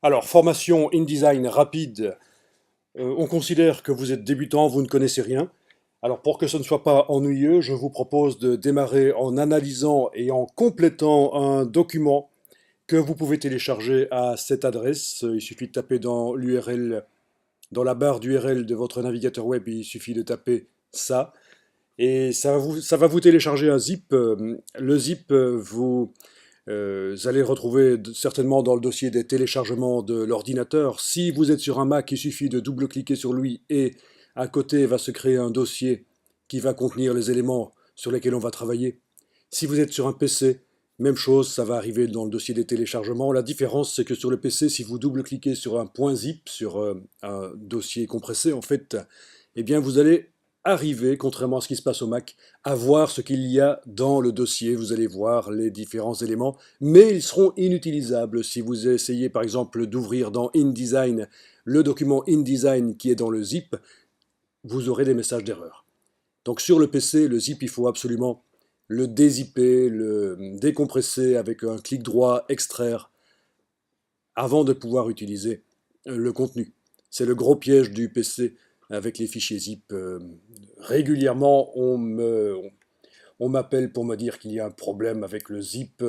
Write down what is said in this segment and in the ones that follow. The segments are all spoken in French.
Alors, formation InDesign rapide, on considère que vous êtes débutant, vous ne connaissez rien. Alors, pour que ce ne soit pas ennuyeux, je vous propose de démarrer en analysant et en complétant un document que vous pouvez télécharger à cette adresse. Il suffit de taper dans l'URL, dans la barre d'URL de votre navigateur web, il suffit de taper ça. Et ça va vous télécharger un zip. Le zip, vous allez le retrouver certainement dans le dossier des téléchargements de l'ordinateur. Si vous êtes sur un Mac, il suffit de double-cliquer sur lui et à côté va se créer un dossier qui va contenir les éléments sur lesquels on va travailler. Si vous êtes sur un PC, même chose, ça va arriver dans le dossier des téléchargements. La différence, c'est que sur le PC, si vous double-cliquez sur un .zip, sur un dossier compressé, en fait, eh bien vous allez arriver, contrairement à ce qui se passe au Mac, à voir ce qu'il y a dans le dossier. Vous allez voir les différents éléments, mais ils seront inutilisables. Si vous essayez par exemple d'ouvrir dans InDesign le document InDesign qui est dans le zip, vous aurez des messages d'erreur. Donc sur le PC, le zip, il faut absolument le dézipper, le décompresser avec un clic droit, extraire, avant de pouvoir utiliser le contenu. C'est le gros piège du PC avec les fichiers zip. Régulièrement, on m'appelle pour me dire qu'il y a un problème avec le zip.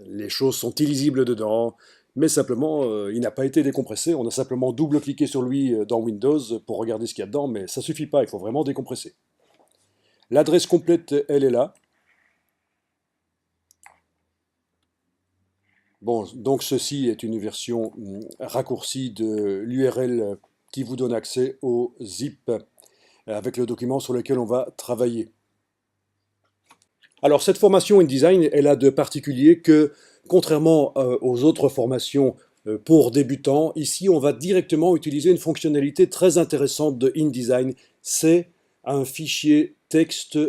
Les choses sont illisibles dedans, mais simplement, il n'a pas été décompressé. On a simplement double-cliqué sur lui dans Windows pour regarder ce qu'il y a dedans, mais ça ne suffit pas, il faut vraiment décompresser. L'adresse complète, elle est là. Bon, donc ceci est une version raccourcie de l'URL qui vous donne accès au zip avec le document sur lequel on va travailler. Alors cette formation InDesign, elle a de particulier que, contrairement aux autres formations pour débutants, ici on va directement utiliser une fonctionnalité très intéressante de InDesign, c'est un fichier texte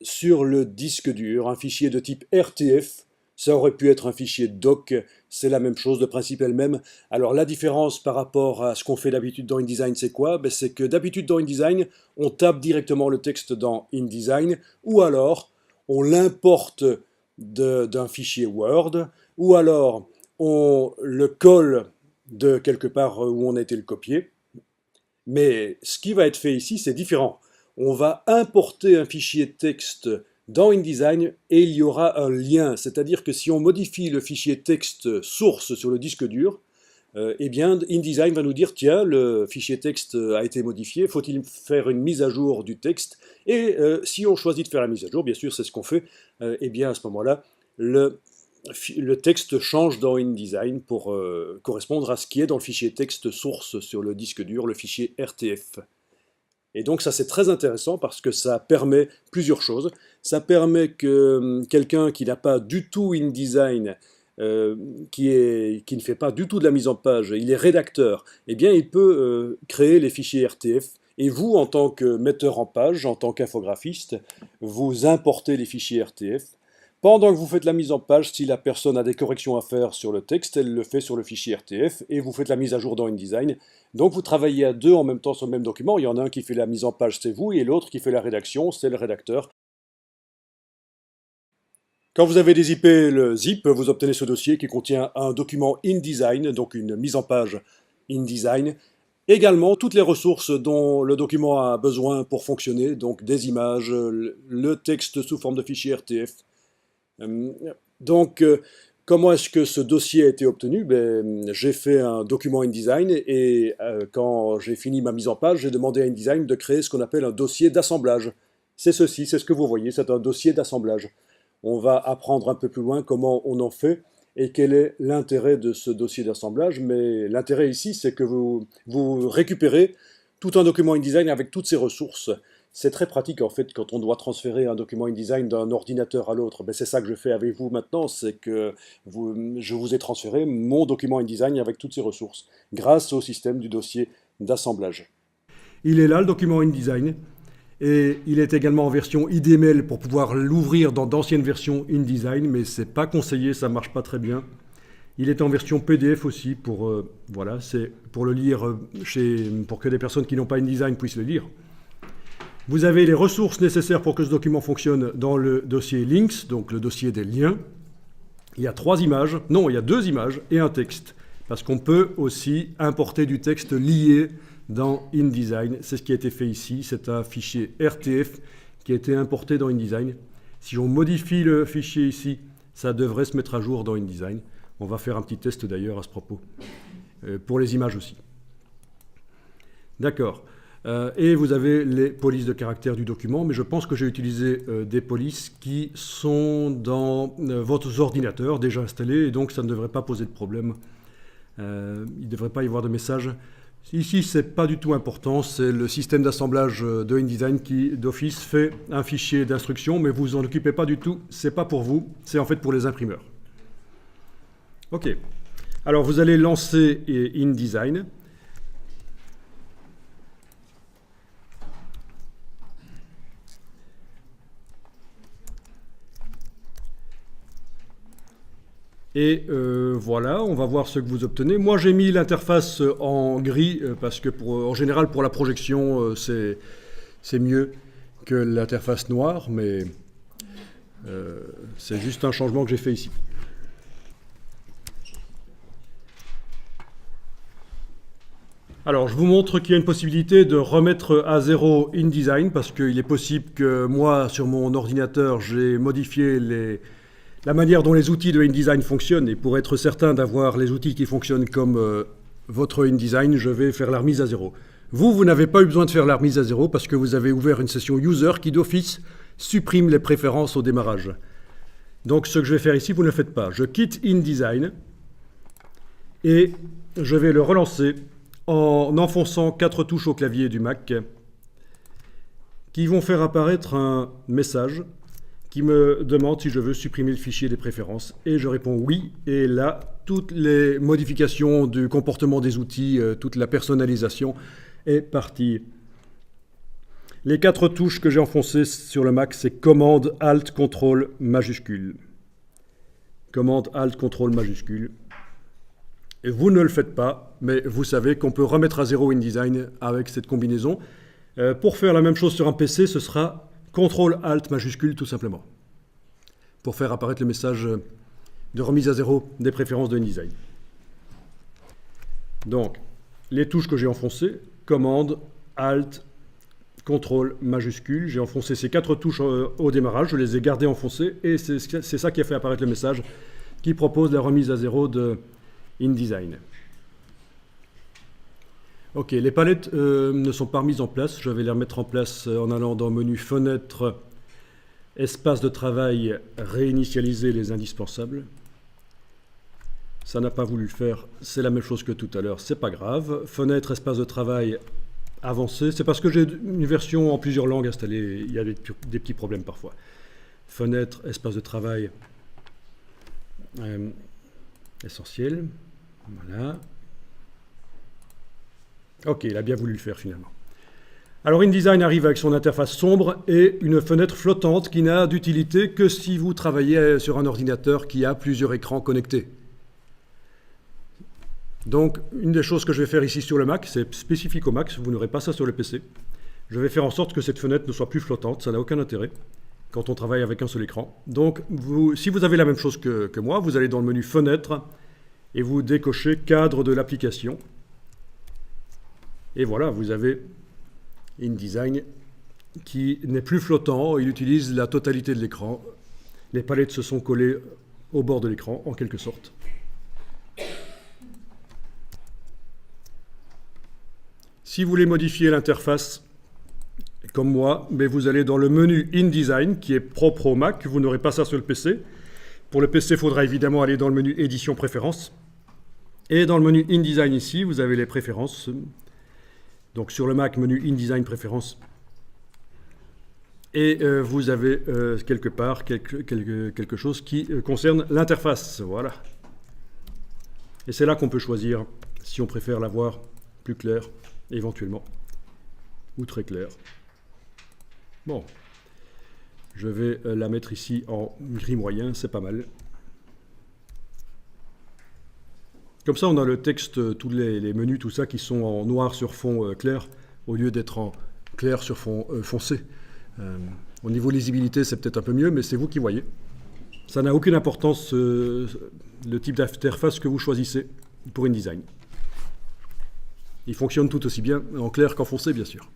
sur le disque dur, un fichier de type RTF. Ça aurait pu être un fichier doc, c'est la même chose, le principe est le même. Alors la différence par rapport à ce qu'on fait d'habitude dans InDesign, c'est quoi? C'est que d'habitude dans InDesign, on tape directement le texte dans InDesign, ou alors on l'importe d'un fichier Word, ou alors on le colle de quelque part où on a été le copier. Mais ce qui va être fait ici, c'est différent. On va importer un fichier texte dans InDesign et il y aura un lien, c'est-à-dire que si on modifie le fichier texte source sur le disque dur, eh bien InDesign va nous dire tiens, le fichier texte a été modifié, faut-il faire une mise à jour du texte? Et si on choisit de faire la mise à jour, bien sûr c'est ce qu'on fait, eh bien à ce moment-là, le texte change dans InDesign pour correspondre à ce qui est dans le fichier texte source sur le disque dur, le fichier RTF. Et donc ça c'est très intéressant parce que ça permet plusieurs choses. Ça permet que quelqu'un qui n'a pas du tout InDesign, qui ne fait pas du tout de la mise en page, il est rédacteur, eh bien il peut créer les fichiers RTF. Et vous, en tant que metteur en page, en tant qu'infographiste, vous importez les fichiers RTF. Pendant que vous faites la mise en page, si la personne a des corrections à faire sur le texte, elle le fait sur le fichier RTF et vous faites la mise à jour dans InDesign. Donc vous travaillez à deux en même temps sur le même document. Il y en a un qui fait la mise en page, c'est vous, et l'autre qui fait la rédaction, c'est le rédacteur. Quand vous avez dézippé le zip, vous obtenez ce dossier qui contient un document InDesign, donc une mise en page InDesign. Également, toutes les ressources dont le document a besoin pour fonctionner, donc des images, le texte sous forme de fichier RTF. Donc, comment est-ce que ce dossier a été obtenu? J'ai fait un document InDesign et quand j'ai fini ma mise en page, j'ai demandé à InDesign de créer ce qu'on appelle un dossier d'assemblage. C'est ceci, c'est ce que vous voyez, c'est un dossier d'assemblage. On va apprendre un peu plus loin comment on en fait et quel est l'intérêt de ce dossier d'assemblage. Mais l'intérêt ici, c'est que vous récupérez tout un document InDesign avec toutes ses ressources. C'est très pratique en fait quand on doit transférer un document InDesign d'un ordinateur à l'autre. C'est ça que je fais avec vous maintenant, c'est que je vous ai transféré mon document InDesign avec toutes ses ressources, grâce au système du dossier d'assemblage. Il est là le document InDesign, et il est également en version IDML pour pouvoir l'ouvrir dans d'anciennes versions InDesign, mais c'est pas conseillé, ça marche pas très bien. Il est en version PDF aussi pour, voilà, c'est pour le lire pour que des personnes qui n'ont pas InDesign puissent le lire. Vous avez les ressources nécessaires pour que ce document fonctionne dans le dossier Links, donc le dossier des liens. Il y a 3 images, non, il y a 2 images et un texte. parce qu'on peut aussi importer du texte lié dans InDesign. C'est ce qui a été fait ici. C'est un fichier RTF qui a été importé dans InDesign. Si on modifie le fichier ici, ça devrait se mettre à jour dans InDesign. On va faire un petit test d'ailleurs à ce propos, pour les images aussi. D'accord. Et vous avez les polices de caractère du document, mais je pense que j'ai utilisé des polices qui sont dans votre ordinateur déjà installés, et donc ça ne devrait pas poser de problème. Il ne devrait pas y avoir de message. Ici, ce n'est pas du tout important, c'est le système d'assemblage de InDesign qui, d'office, fait un fichier d'instruction, mais vous en occupez pas du tout, ce n'est pas pour vous, c'est en fait pour les imprimeurs. OK. Alors, vous allez lancer InDesign. Et voilà, on va voir ce que vous obtenez. Moi, j'ai mis l'interface en gris parce que, en général, pour la projection, c'est mieux que l'interface noire, mais c'est juste un changement que j'ai fait ici. Alors, je vous montre qu'il y a une possibilité de remettre à zéro InDesign parce qu'il est possible que moi, sur mon ordinateur, j'ai modifié la manière dont les outils de InDesign fonctionnent, et pour être certain d'avoir les outils qui fonctionnent comme votre InDesign, je vais faire la remise à zéro. Vous n'avez pas eu besoin de faire la remise à zéro parce que vous avez ouvert une session User qui d'office supprime les préférences au démarrage. Donc ce que je vais faire ici, vous ne le faites pas. Je quitte InDesign et je vais le relancer en enfonçant 4 touches au clavier du Mac qui vont faire apparaître un message qui me demande si je veux supprimer le fichier des préférences. Et je réponds oui. Et là, toutes les modifications du comportement des outils, toute la personnalisation est partie. Les 4 touches que j'ai enfoncées sur le Mac, c'est commande Alt Contrôle majuscule. Commande Alt Contrôle majuscule. Et vous ne le faites pas, mais vous savez qu'on peut remettre à zéro InDesign avec cette combinaison. Pour faire la même chose sur un PC, ce sera CTRL Alt majuscule tout simplement, pour faire apparaître le message de remise à zéro des préférences de InDesign. Donc, les touches que j'ai enfoncées, commande, Alt, CTRL majuscule, j'ai enfoncé ces 4 touches au démarrage, je les ai gardées enfoncées, et c'est ça qui a fait apparaître le message qui propose la remise à zéro de InDesign. Ok, les palettes ne sont pas remises en place. Je vais les remettre en place en allant dans le menu Fenêtre, Espace de travail, réinitialiser les indispensables. Ça n'a pas voulu le faire, c'est la même chose que tout à l'heure, c'est pas grave. Fenêtre, Espace de travail, avancer. C'est parce que j'ai une version en plusieurs langues installée, il y a des petits problèmes parfois. Fenêtre, Espace de travail, essentiel. Voilà. Ok, il a bien voulu le faire finalement. Alors InDesign arrive avec son interface sombre et une fenêtre flottante qui n'a d'utilité que si vous travaillez sur un ordinateur qui a plusieurs écrans connectés. Donc une des choses que je vais faire ici sur le Mac, c'est spécifique au Mac, vous n'aurez pas ça sur le PC. Je vais faire en sorte que cette fenêtre ne soit plus flottante, ça n'a aucun intérêt quand on travaille avec un seul écran. Donc si vous avez la même chose que moi, vous allez dans le menu Fenêtre et vous décochez Cadre de l'application. Et voilà, vous avez InDesign qui n'est plus flottant, il utilise la totalité de l'écran. Les palettes se sont collées au bord de l'écran, en quelque sorte. Si vous voulez modifier l'interface, comme moi, mais vous allez dans le menu InDesign, qui est propre au Mac, vous n'aurez pas ça sur le PC. Pour le PC, il faudra évidemment aller dans le menu Édition Préférences. Et dans le menu InDesign ici, vous avez les préférences. Donc sur le Mac, menu InDesign Préférences. Et vous avez quelque part quelque chose qui concerne l'interface. Voilà. Et c'est là qu'on peut choisir si on préfère la voir plus claire, éventuellement, ou très claire. Bon, je vais la mettre ici en gris moyen, c'est pas mal. Comme ça, on a le texte, tous les menus, tout ça, qui sont en noir sur fond clair, au lieu d'être en clair sur fond foncé. Au niveau lisibilité, c'est peut-être un peu mieux, mais c'est vous qui voyez. Ça n'a aucune importance, le type d'interface que vous choisissez. pour InDesign. Il fonctionne tout aussi bien en clair qu'en foncé, bien sûr.